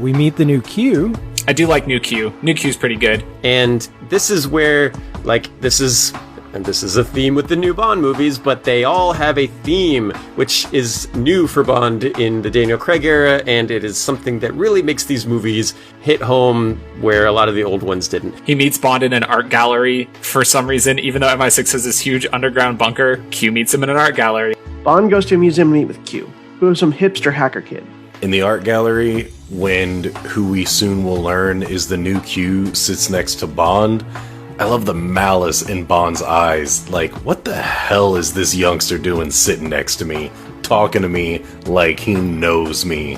we meet the new Q. I do like new Q. New Q's pretty good. And this is where, this is a theme with the new Bond movies, but they all have a theme, which is new for Bond in the Daniel Craig era, and it is something that really makes these movies hit home where a lot of the old ones didn't. He meets Bond in an art gallery for some reason, even though MI6 has this huge underground bunker. Q meets him in an art gallery. Bond goes to a museum to meet with Q, who is some hipster hacker kid. In the art gallery, when who we soon will learn is the new Q sits next to Bond, I love the malice in Bond's eyes. Like, what the hell is this youngster doing sitting next to me, talking to me like he knows me?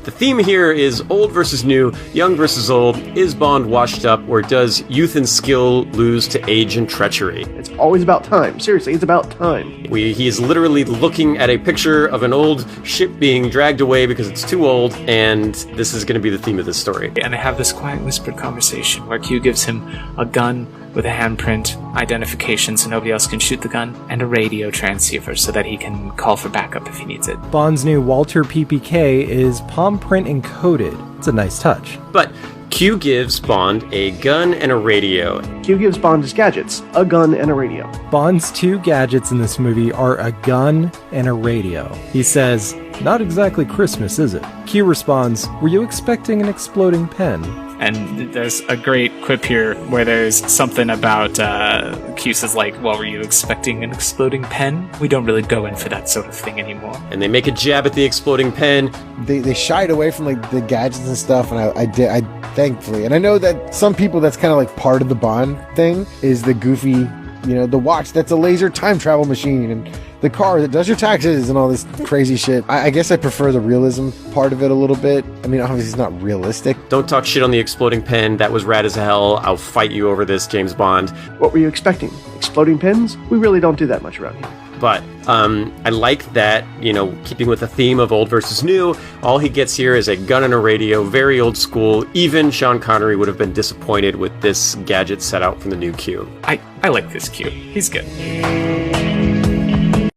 The theme here is old versus new, young versus old. Is Bond washed up, or does youth and skill lose to age and treachery? It's always about time. Seriously, it's about time. He is literally looking at a picture of an old ship being dragged away because it's too old, and this is going to be the theme of this story. And they have this quiet whispered conversation where Q gives him a gun with a handprint identification so nobody else can shoot the gun, and a radio transceiver so that he can call for backup if he needs it. Bond's new Walter PPK is palm print encoded. It's a nice touch. But Q gives Bond a gun and a radio. Q gives Bond his gadgets, a gun and a radio. Bond's two gadgets in this movie are a gun and a radio. He says, "Not exactly Christmas, is it?" Q responds, "Were you expecting an exploding pen?" And there's a great quip here where there's something about Q says, well, were you expecting an exploding pen? We don't really go in for that sort of thing anymore. And they make a jab at the exploding pen. They shied away from the gadgets and stuff, and I thankfully. And I know that some people, that's kind of part of the Bond thing, is the goofy, the watch that's a laser time travel machine, and the car that does your taxes and all this crazy shit. I guess I prefer the realism part of it a little bit. I mean, obviously it's not realistic. Don't talk shit on the exploding pen. That was rad as hell. I'll fight you over this, James Bond. What were you expecting? Exploding pens? We really don't do that much around here. But I like that, keeping with the theme of old versus new, all he gets here is a gun and a radio, very old school. Even Sean Connery would have been disappointed with this gadget set out from the new Q. I like this Q. He's good.